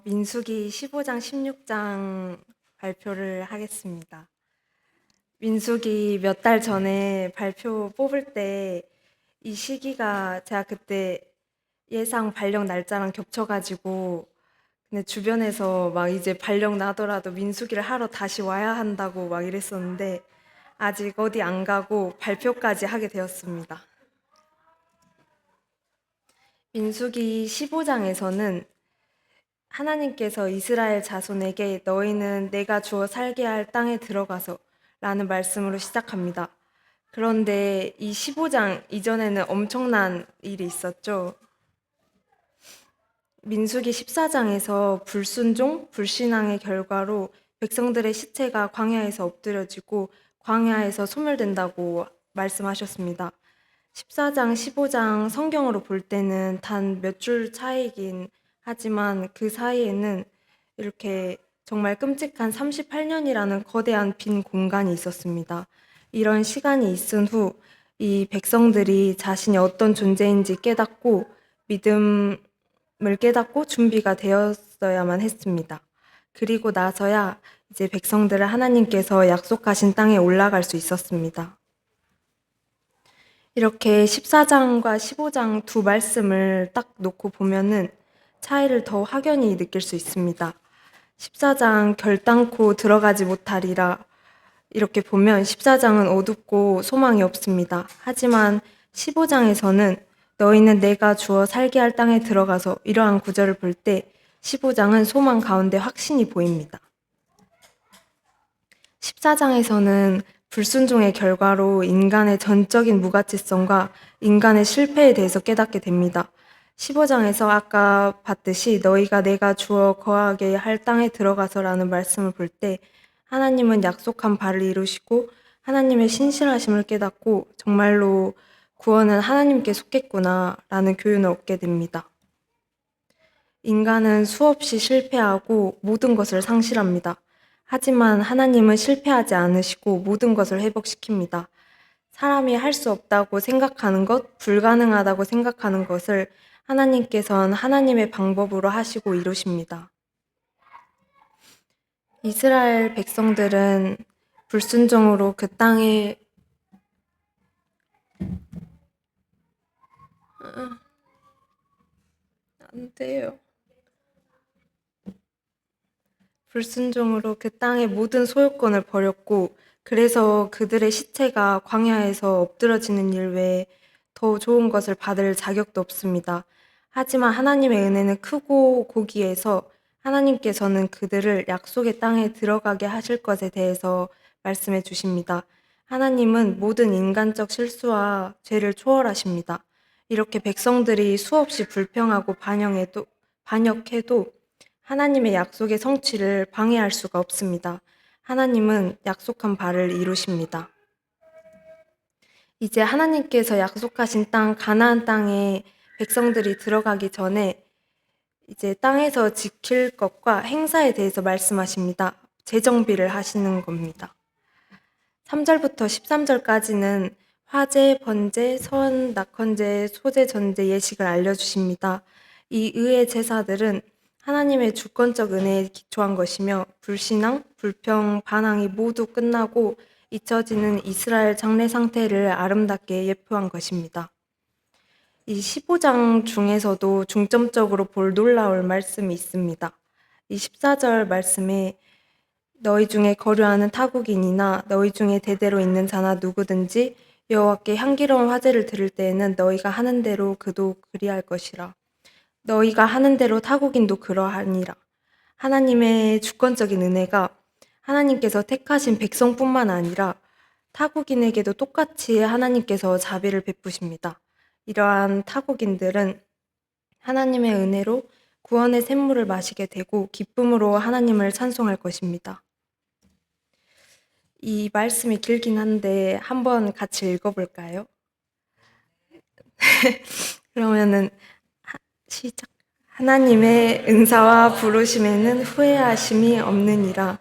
민수기 15장, 16장 발표를 하겠습니다. 민수기 몇 달 전에 발표 뽑을 때 이 시기가 제가 그때 예상 발령 날짜랑 겹쳐가지고 근데 주변에서 막 이제 발령 나더라도 민수기를 하러 다시 와야 한다고 막 이랬었는데 아직 어디 안 가고 발표까지 하게 되었습니다. 민수기 15장에서는 하나님께서 이스라엘 자손에게 너희는 내가 주어 살게 할 땅에 들어가서 라는 말씀으로 시작합니다. 그런데 이 15장 이전에는 엄청난 일이 있었죠. 민수기 14장에서 불순종, 불신앙의 결과로 백성들의 시체가 광야에서 엎드려지고 광야에서 소멸된다고 말씀하셨습니다. 14장, 15장 성경으로 볼 때는 단 몇 줄 차이긴 하지만 그 사이에는 이렇게 정말 끔찍한 38년이라는 거대한 빈 공간이 있었습니다. 이런 시간이 있은 후 이 백성들이 자신이 어떤 존재인지 깨닫고 믿음을 깨닫고 준비가 되었어야만 했습니다. 그리고 나서야 이제 백성들을 하나님께서 약속하신 땅에 올라갈 수 있었습니다. 이렇게 14장과 15장 두 말씀을 딱 놓고 보면은 차이를 더 확연히 느낄 수 있습니다. 14장 결단코 들어가지 못하리라 이렇게 보면 14장은 어둡고 소망이 없습니다. 하지만 15장에서는 너희는 내가 주어 살게 할 땅에 들어가서 이러한 구절을 볼 때 15장은 소망 가운데 확신이 보입니다. 14장에서는 불순종의 결과로 인간의 전적인 무가치성과 인간의 실패에 대해서 깨닫게 됩니다. 15장에서 아까 봤듯이 너희가 내가 주어 거하게 할 땅에 들어가서라는 말씀을 볼 때 하나님은 약속한 바를 이루시고 하나님의 신실하심을 깨닫고 정말로 구원은 하나님께 속했구나라는 교훈을 얻게 됩니다. 인간은 수없이 실패하고 모든 것을 상실합니다. 하지만 하나님은 실패하지 않으시고 모든 것을 회복시킵니다. 사람이 할 수 없다고 생각하는 것, 불가능하다고 생각하는 것을 하나님께서는 하나님의 방법으로 하시고 이루십니다. 이스라엘 백성들은 불순종으로 그 땅에 안 돼요. 불순종으로 그 땅의 모든 소유권을 버렸고 그래서 그들의 시체가 광야에서 엎드러지는 일 외에 더 좋은 것을 받을 자격도 없습니다. 하지만 하나님의 은혜는 크고 고기에서 하나님께서는 그들을 약속의 땅에 들어가게 하실 것에 대해서 말씀해 주십니다. 하나님은 모든 인간적 실수와 죄를 초월하십니다. 이렇게 백성들이 수없이 불평하고 반역해도 하나님의 약속의 성취를 방해할 수가 없습니다. 하나님은 약속한 바를 이루십니다. 이제 하나님께서 약속하신 땅, 가나안 땅에 백성들이 들어가기 전에 이제 땅에서 지킬 것과 행사에 대해서 말씀하십니다. 재정비를 하시는 겁니다. 3절부터 13절까지는 화제, 번제, 선, 낙헌제, 소제, 전제 예식을 알려주십니다. 이 의의 제사들은 하나님의 주권적 은혜에 기초한 것이며 불신앙, 불평, 반항이 모두 끝나고 잊혀지는 이스라엘 장래 상태를 아름답게 예표한 것입니다. 이 15장 중에서도 중점적으로 볼 놀라울 말씀이 있습니다. 이 14절 말씀에 너희 중에 거류하는 타국인이나 너희 중에 대대로 있는 자나 누구든지 여호와께 향기로운 화제를 드릴 때에는 너희가 하는 대로 그도 그리할 것이라. 너희가 하는 대로 타국인도 그러하니라. 하나님의 주권적인 은혜가 하나님께서 택하신 백성뿐만 아니라 타국인에게도 똑같이 하나님께서 자비를 베푸십니다. 이러한 타국인들은 하나님의 은혜로 구원의 샘물을 마시게 되고 기쁨으로 하나님을 찬송할 것입니다. 이 말씀이 길긴 한데 한번 같이 읽어볼까요? 그러면은 시작. 하나님의 은사와 부르심에는 후회하심이 없느니라.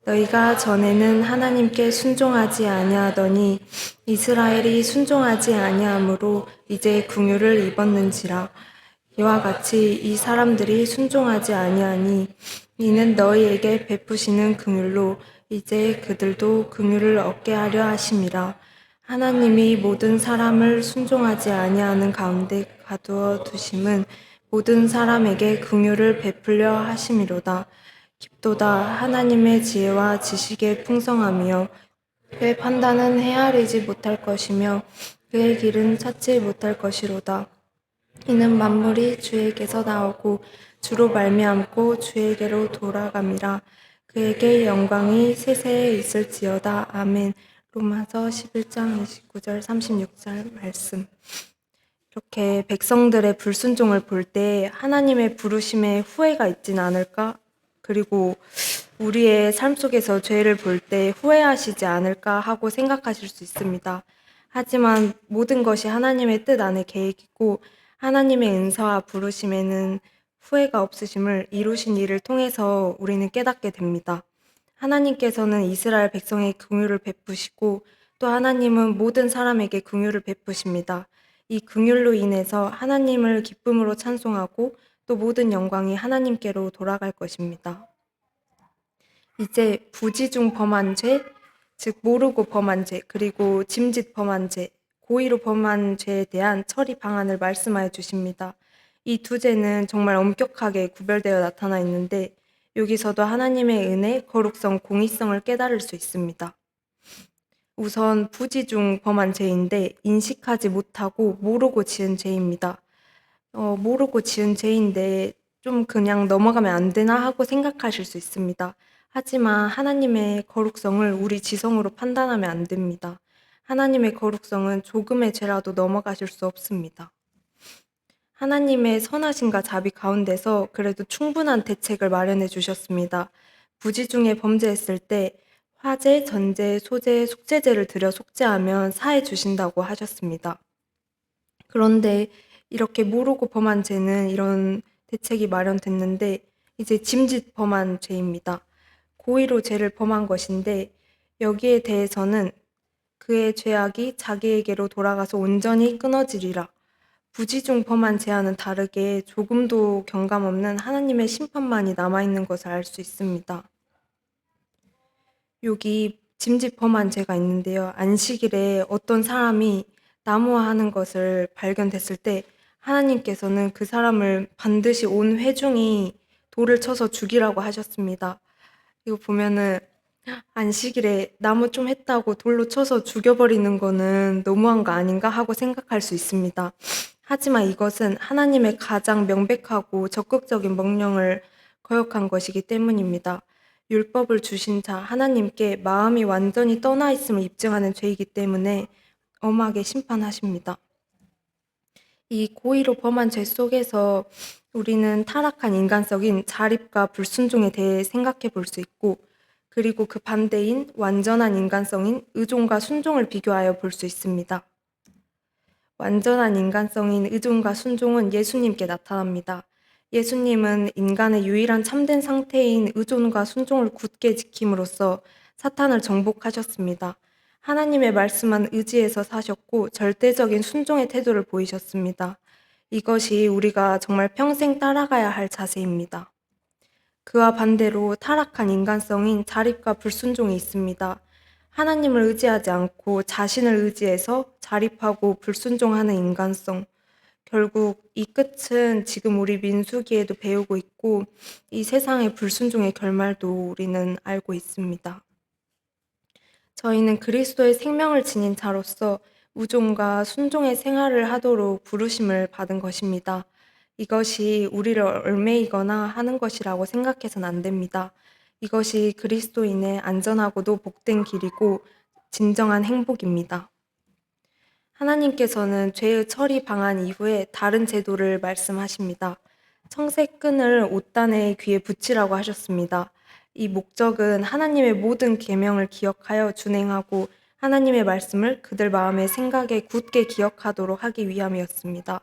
너희가 전에는 하나님께 순종하지 아니하더니 이스라엘이 순종하지 아니하므로 이제 긍휼을 입었는지라. 이와 같이 이 사람들이 순종하지 아니하니 이는 너희에게 베푸시는 긍휼로 이제 그들도 긍휼을 얻게 하려 하심이라. 하나님이 모든 사람을 순종하지 아니하는 가운데 가두어 두심은 모든 사람에게 긍휼을 베풀려 하심이로다. 깊도다 하나님의 지혜와 지식의 풍성함이여 그의 판단은 헤아리지 못할 것이며 그의 길은 찾지 못할 것이로다. 이는 만물이 주에게서 나오고 주로 말미암고 주에게로 돌아감이라. 그에게 영광이 세세에 있을지어다. 아멘. 로마서 11장 29절 36절 말씀. 이렇게 백성들의 불순종을 볼 때 하나님의 부르심에 후회가 있진 않을까? 그리고 우리의 삶 속에서 죄를 볼 때 후회하시지 않을까 하고 생각하실 수 있습니다. 하지만 모든 것이 하나님의 뜻 안에 계획이고 하나님의 은사와 부르심에는 후회가 없으심을 이루신 일을 통해서 우리는 깨닫게 됩니다. 하나님께서는 이스라엘 백성의 긍휼을 베푸시고 또 하나님은 모든 사람에게 긍휼을 베푸십니다. 이 긍휼로 인해서 하나님을 기쁨으로 찬송하고 또 모든 영광이 하나님께로 돌아갈 것입니다. 이제 부지 중 범한 죄, 즉 모르고 범한 죄, 그리고 짐짓 범한 죄, 고의로 범한 죄에 대한 처리 방안을 말씀하여 주십니다. 이 두 죄는 정말 엄격하게 구별되어 나타나 있는데 여기서도 하나님의 은혜, 거룩성, 공의성을 깨달을 수 있습니다. 우선 부지 중 범한 죄인데 인식하지 못하고 모르고 지은 죄입니다. 모르고 지은 죄인데 좀 그냥 넘어가면 안 되나 하고 생각하실 수 있습니다. 하지만 하나님의 거룩성을 우리 지성으로 판단하면 안 됩니다. 하나님의 거룩성은 조금의 죄라도 넘어가실 수 없습니다. 하나님의 선하심과 자비 가운데서 그래도 충분한 대책을 마련해 주셨습니다. 부지 중에 범죄했을 때 화재, 전제, 소재, 속죄제를 드려 속죄하면 사해 주신다고 하셨습니다. 그런데 이렇게 모르고 범한 죄는 이런 대책이 마련됐는데 이제 짐짓 범한 죄입니다. 고의로 죄를 범한 것인데 여기에 대해서는 그의 죄악이 자기에게로 돌아가서 온전히 끊어지리라. 부지 중 범한 죄와는 다르게 조금도 경감 없는 하나님의 심판만이 남아있는 것을 알 수 있습니다. 여기 짐짓 범한 죄가 있는데요. 안식일에 어떤 사람이 나무화하는 것을 발견됐을 때 하나님께서는 그 사람을 반드시 온 회중이 돌을 쳐서 죽이라고 하셨습니다. 이거 보면은 안식일에 나무 좀 했다고 돌로 쳐서 죽여버리는 거는 너무한 거 아닌가 하고 생각할 수 있습니다. 하지만 이것은 하나님의 가장 명백하고 적극적인 명령을 거역한 것이기 때문입니다. 율법을 주신 자 하나님께 마음이 완전히 떠나 있음을 입증하는 죄이기 때문에 엄하게 심판하십니다. 이 고의로 범한 죄 속에서 우리는 타락한 인간적인 자립과 불순종에 대해 생각해 볼 수 있고 그리고 그 반대인 완전한 인간성인 의존과 순종을 비교하여 볼 수 있습니다. 완전한 인간성인 의존과 순종은 예수님께 나타납니다. 예수님은 인간의 유일한 참된 상태인 의존과 순종을 굳게 지킴으로써 사탄을 정복하셨습니다. 하나님의 말씀만 의지해서 사셨고 절대적인 순종의 태도를 보이셨습니다. 이것이 우리가 정말 평생 따라가야 할 자세입니다. 그와 반대로 타락한 인간성인 자립과 불순종이 있습니다. 하나님을 의지하지 않고 자신을 의지해서 자립하고 불순종하는 인간성. 결국 이 끝은 지금 우리 민수기에도 배우고 있고 이 세상의 불순종의 결말도 우리는 알고 있습니다. 저희는 그리스도의 생명을 지닌 자로서 우종과 순종의 생활을 하도록 부르심을 받은 것입니다. 이것이 우리를 얽매이거나 하는 것이라고 생각해서는 안 됩니다. 이것이 그리스도인의 안전하고도 복된 길이고 진정한 행복입니다. 하나님께서는 죄의 처리 방안 이후에 다른 제도를 말씀하십니다. 청색끈을 옷단의 귀에 붙이라고 하셨습니다. 이 목적은 하나님의 모든 계명을 기억하여 준행하고 하나님의 말씀을 그들 마음의 생각에 굳게 기억하도록 하기 위함이었습니다.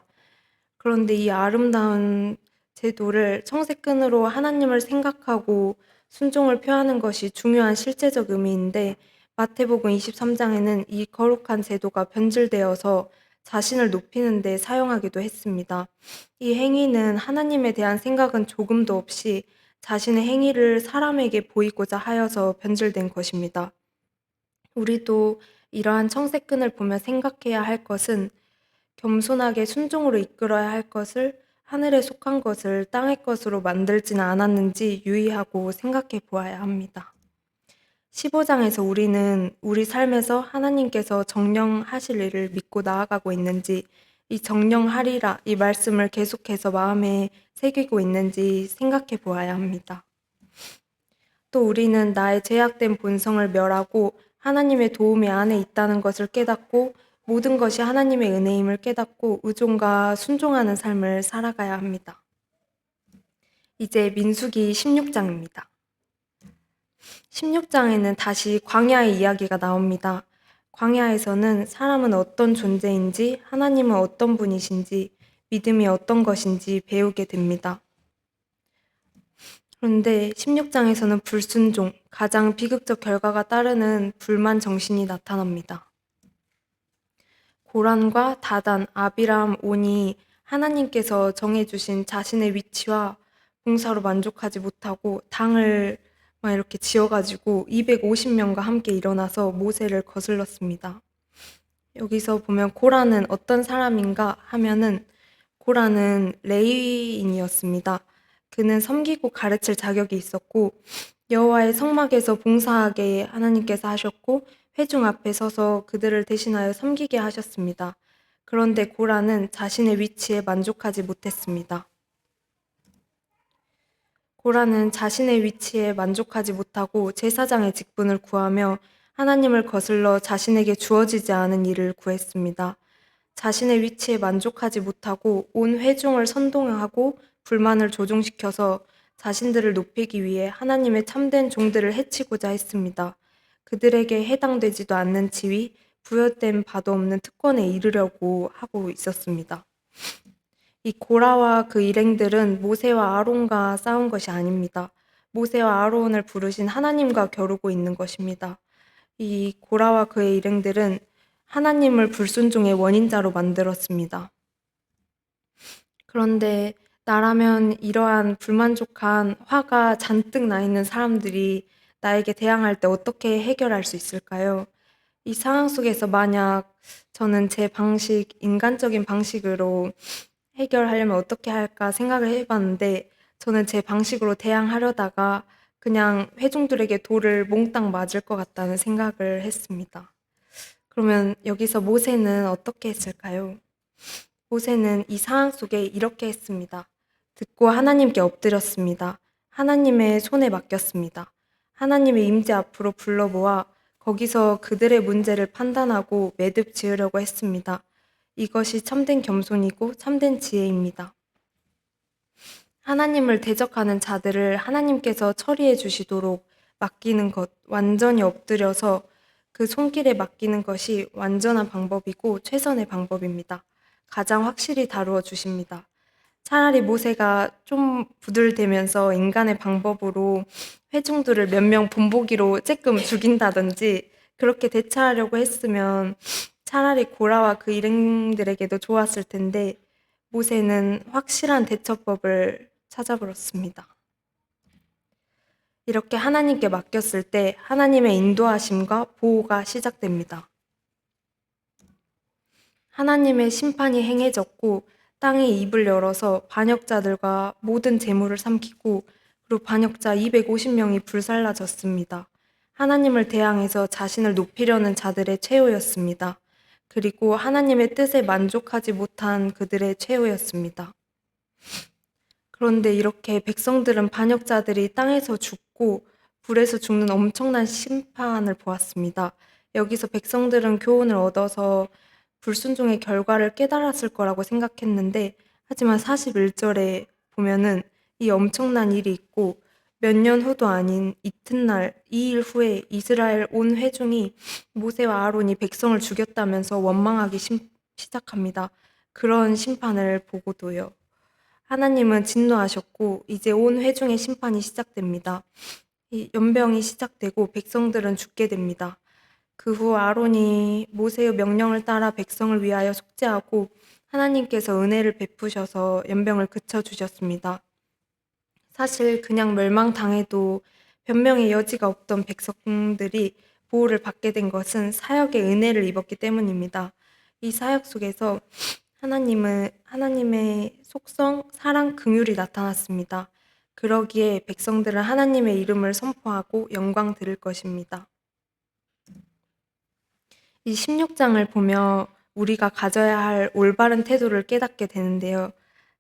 그런데 이 아름다운 제도를 청색끈으로 하나님을 생각하고 순종을 표하는 것이 중요한 실제적 의미인데 마태복음 23장에는 이 거룩한 제도가 변질되어서 자신을 높이는 데 사용하기도 했습니다. 이 행위는 하나님에 대한 생각은 조금도 없이 자신의 행위를 사람에게 보이고자 하여서 변질된 것입니다. 우리도 이러한 청색근을 보며 생각해야 할 것은 겸손하게 순종으로 이끌어야 할 것을 하늘에 속한 것을 땅의 것으로 만들지는 않았는지 유의하고 생각해 보아야 합니다. 15장에서 우리는 우리 삶에서 하나님께서 정령하실 일을 믿고 나아가고 있는지, 이 정령하리라 이 말씀을 계속해서 마음에 새기고 있는지 생각해 보아야 합니다. 또 우리는 나의 제약된 본성을 멸하고 하나님의 도움이 안에 있다는 것을 깨닫고 모든 것이 하나님의 은혜임을 깨닫고 의존과 순종하는 삶을 살아가야 합니다. 이제 민수기 16장입니다. 16장에는 다시 광야의 이야기가 나옵니다. 광야에서는 사람은 어떤 존재인지, 하나님은 어떤 분이신지, 믿음이 어떤 것인지 배우게 됩니다. 그런데 16장에서는 불순종, 가장 비극적 결과가 따르는 불만 정신이 나타납니다. 고란과 다단, 아비람, 온이 하나님께서 정해주신 자신의 위치와 봉사로 만족하지 못하고 당을 막 이렇게 지어가지고 250명과 함께 일어나서 모세를 거슬렀습니다. 여기서 보면 고란은 어떤 사람인가 하면은 고란은 레위인이었습니다. 그는 섬기고 가르칠 자격이 있었고 여호와의 성막에서 봉사하게 하나님께서 하셨고 회중 앞에 서서 그들을 대신하여 섬기게 하셨습니다. 그런데 고란은 자신의 위치에 만족하지 못했습니다. 고란은 자신의 위치에 만족하지 못하고 제사장의 직분을 구하며 하나님을 거슬러 자신에게 주어지지 않은 일을 구했습니다. 자신의 위치에 만족하지 못하고 온 회중을 선동하고 불만을 조종시켜서 자신들을 높이기 위해 하나님의 참된 종들을 해치고자 했습니다. 그들에게 해당되지도 않는 지위, 부여된 바도 없는 특권에 이르려고 하고 있었습니다. 이 고라와 그 일행들은 모세와 아론과 싸운 것이 아닙니다. 모세와 아론을 부르신 하나님과 겨루고 있는 것입니다. 이 고라와 그의 일행들은 하나님을 불순종의 원인자로 만들었습니다. 그런데 나라면 이러한 불만족한 화가 잔뜩 나 있는 사람들이 나에게 대항할 때 어떻게 해결할 수 있을까요? 이 상황 속에서 만약 저는 제 방식, 인간적인 방식으로 해결하려면 어떻게 할까 생각을 해봤는데 저는 제 방식으로 대항하려다가 그냥 회중들에게 돌을 몽땅 맞을 것 같다는 생각을 했습니다. 그러면 여기서 모세는 어떻게 했을까요? 모세는 이 상황 속에 이렇게 했습니다. 듣고 하나님께 엎드렸습니다. 하나님의 손에 맡겼습니다. 하나님의 임재 앞으로 불러 모아 거기서 그들의 문제를 판단하고 매듭 지으려고 했습니다. 이것이 참된 겸손이고 참된 지혜입니다. 하나님을 대적하는 자들을 하나님께서 처리해 주시도록 맡기는 것, 완전히 엎드려서 그 손길에 맡기는 것이 완전한 방법이고 최선의 방법입니다. 가장 확실히 다루어 주십니다. 차라리 모세가 좀 부들대면서 인간의 방법으로 회중들을 몇 명 본보기로 쬐끔 죽인다든지 그렇게 대처하려고 했으면 차라리 고라와 그 일행들에게도 좋았을 텐데 모세는 확실한 대처법을 찾아버렸습니다. 이렇게 하나님께 맡겼을 때 하나님의 인도하심과 보호가 시작됩니다. 하나님의 심판이 행해졌고 땅이 입을 열어서 반역자들과 모든 재물을 삼키고 그리고 반역자 250명이 불살라졌습니다. 하나님을 대항해서 자신을 높이려는 자들의 최후였습니다. 그리고 하나님의 뜻에 만족하지 못한 그들의 최후였습니다. 그런데 이렇게 백성들은 반역자들이 땅에서 죽고 불에서 죽는 엄청난 심판을 보았습니다. 여기서 백성들은 교훈을 얻어서 불순종의 결과를 깨달았을 거라고 생각했는데 하지만 41절에 보면은 이 엄청난 일이 있고 몇 년 후도 아닌 이튿날 2일 후에 이스라엘 온 회중이 모세와 아론이 백성을 죽였다면서 원망하기 시작합니다. 그런 심판을 보고도요. 하나님은 진노하셨고 이제 온 회중의 심판이 시작됩니다. 이 연병이 시작되고 백성들은 죽게 됩니다. 그 후 아론이 모세의 명령을 따라 백성을 위하여 속죄하고 하나님께서 은혜를 베푸셔서 연병을 그쳐주셨습니다. 사실 그냥 멸망당해도 변명의 여지가 없던 백성들이 보호를 받게 된 것은 사역의 은혜를 입었기 때문입니다. 이 사역 속에서 하나님의 속성, 사랑, 긍휼이 나타났습니다. 그러기에 백성들은 하나님의 이름을 선포하고 영광 드릴 것입니다. 이 16장을 보며 우리가 가져야 할 올바른 태도를 깨닫게 되는데요.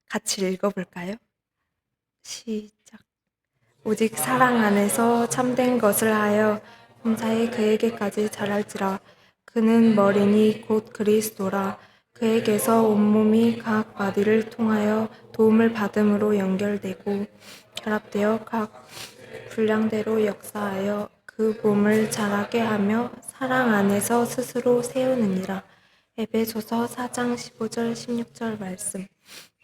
같이 읽어볼까요? 시작. 오직 사랑 안에서 참된 것을 하여 범사에 그에게까지 자랄지라. 그는 머리니 곧 그리스도라. 그에게서 온몸이 각 마디를 통하여 도움을 받음으로 연결되고 결합되어 각 분량대로 역사하여 그 몸을 자라게 하며 사랑 안에서 스스로 세우느니라. 에베소서 4장 15절 16절 말씀.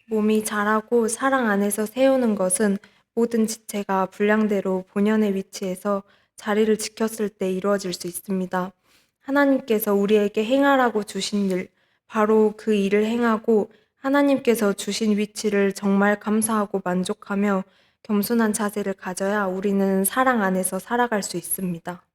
몸이 자라고 사랑 안에서 세우는 것은 모든 지체가 분량대로 본연의 위치에서 자리를 지켰을 때 이루어질 수 있습니다. 하나님께서 우리에게 행하라고 주신 일, 바로 그 일을 행하고 하나님께서 주신 위치를 정말 감사하고 만족하며 겸손한 자세를 가져야 우리는 사랑 안에서 살아갈 수 있습니다.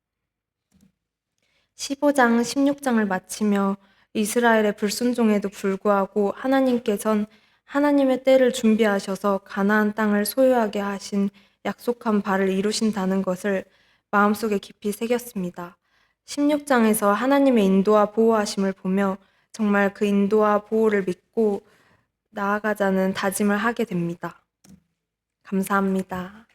15장, 16장을 마치며 이스라엘의 불순종에도 불구하고 하나님께선 하나님의 때를 준비하셔서 가나안 땅을 소유하게 하신 약속한 바를 이루신다는 것을 마음속에 깊이 새겼습니다. 16장에서 하나님의 인도와 보호하심을 보며 정말 그 인도와 보호를 믿고 나아가자는 다짐을 하게 됩니다. 감사합니다.